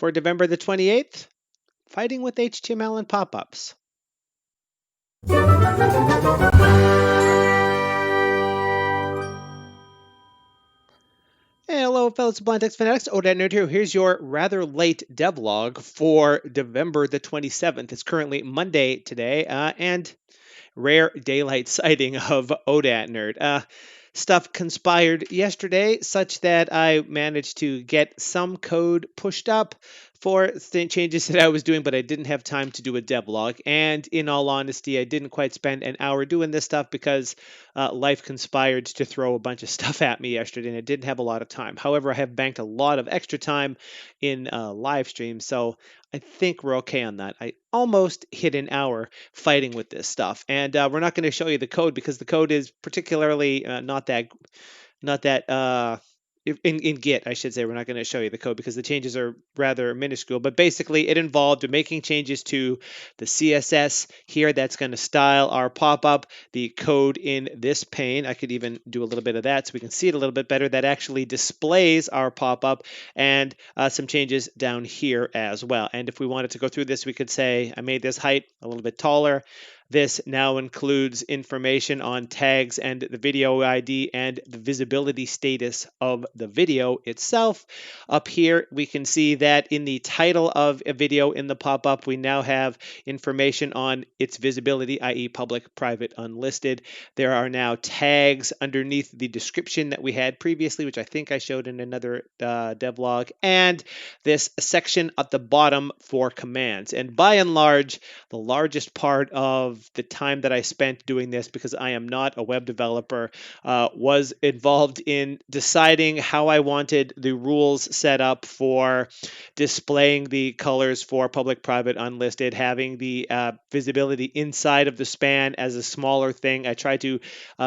for Devember the 28th, fighting with HTML and pop-ups. Hey, hello, fellow Sublime Text fanatics. Odette Nerd here. Here's your rather late devlog for Devember the 27th. It's currently Monday today, and rare daylight sighting of Odat Nerd. Stuff conspired yesterday such that I managed to get some code pushed up for changes that I was doing, but I didn't have time to do a devlog. And in all honesty, I didn't quite spend an hour doing this stuff because life conspired to throw a bunch of stuff at me yesterday, and I didn't have a lot of time. However, I have banked a lot of extra time in live stream, so I think we're okay on that. I almost hit an hour fighting with this stuff, and we're not going to show you the code because the code is particularly not that in Git, I should say. We're not going to show you the code because the changes are rather minuscule, but basically it involved making changes to the CSS here that's going to style our pop-up, the code in this pane. I could even do a little bit of that so we can see it a little bit better. That actually displays our pop-up, and some changes down here as well. And if we wanted to go through this, we could say I made this height a little bit taller. This now includes information on tags and the video ID and the visibility status of the video itself. Up here, we can see that in the title of a video in the pop-up, we now have information on its visibility, i.e. public, private, unlisted. There are now tags underneath the description that we had previously, which I think I showed in another devlog, and this section at the bottom for commands. And by and large, the largest part of the time that I spent doing this, because I am not a web developer, was involved in deciding how I wanted the rules set up for displaying the colors for public, private, unlisted, having the visibility inside of the span as a smaller thing. I tried to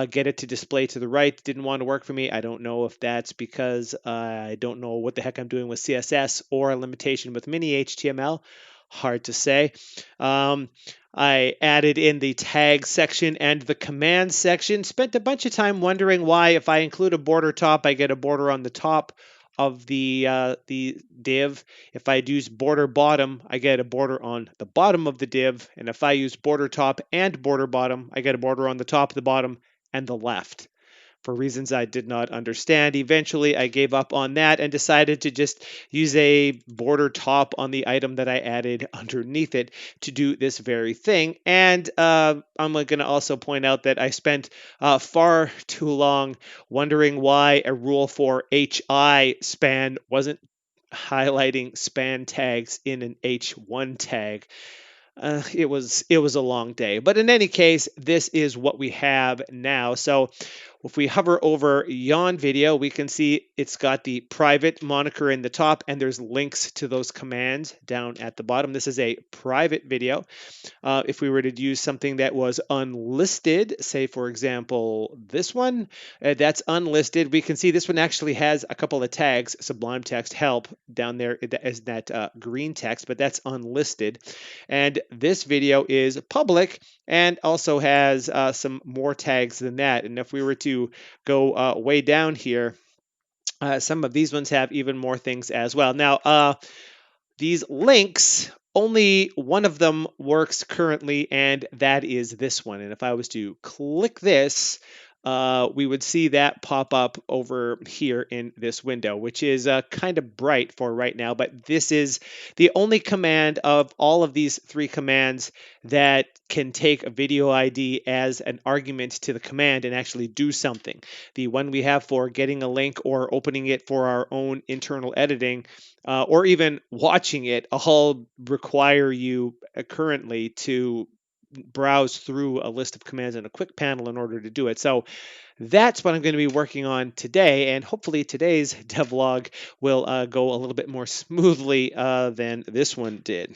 get it to display to the right. Didn't want to work for me. I don't know if that's because I don't know what the heck I'm doing with CSS or a limitation with mini HTML. Hard to say. I added in the tag section and the command section. Spent a bunch of time wondering why, if I include a border top, I get a border on the top of the div. If I use border bottom, I get a border on the bottom of the div. And if I use border top and border bottom, I get a border on the top, the bottom, and the left. For reasons I did not understand, eventually I gave up on that and decided to just use a border top on the item that I added underneath it to do this very thing. And I'm going to also point out that I spent far too long wondering why a rule for HI span wasn't highlighting span tags in an H1 tag. It was a long day, but in any case, this is what we have now. So if we hover over yon video, we can see it's got the private moniker in the top, and there's links to those commands down at the bottom. This is a private video. If we were to use something that was unlisted, say for example this one, that's unlisted. We can see this one actually has a couple of tags, Sublime text, help down there as that green text, but that's unlisted. And this video is public and also has some more tags than that. And if we were to go way down here, some of these ones have even more things as well. Now, these links, only one of them works currently, and that is this one. And if I was to click this, we would see that pop up over here in this window, which is kind of bright for right now. But this is the only command of all of these three commands that can take a video ID as an argument to the command and actually do something. The one we have for getting a link or opening it for our own internal editing, or even watching it, all require you currently to browse through a list of commands in a quick panel in order to do it. So that's what I'm going to be working on today, and hopefully today's devlog will go a little bit more smoothly than this one did.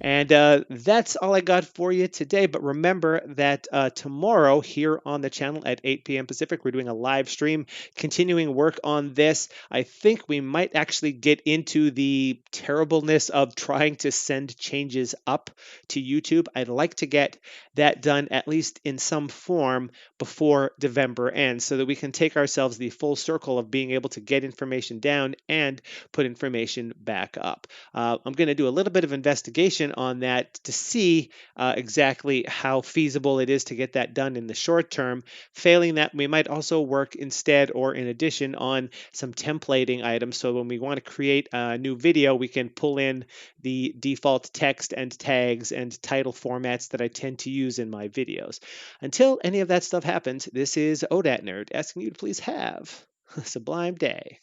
And that's all I got for you today. But remember that tomorrow here on the channel at 8 p.m. Pacific, we're doing a live stream continuing work on this. I think we might actually get into the terribleness of trying to send changes up to YouTube. I'd like to get that done at least in some form before Devember ends so that we can take ourselves the full circle of being able to get information down and put information back up. I'm going to do a little bit of investigation on that to see exactly how feasible it is to get that done in the short term. Failing that, we might also work instead or in addition on some templating items. So when we want to create a new video, we can pull in the default text and tags and title formats that I tend to use in my videos. Until any of that stuff happens, this is ODAT Nerd asking you to please have a sublime day.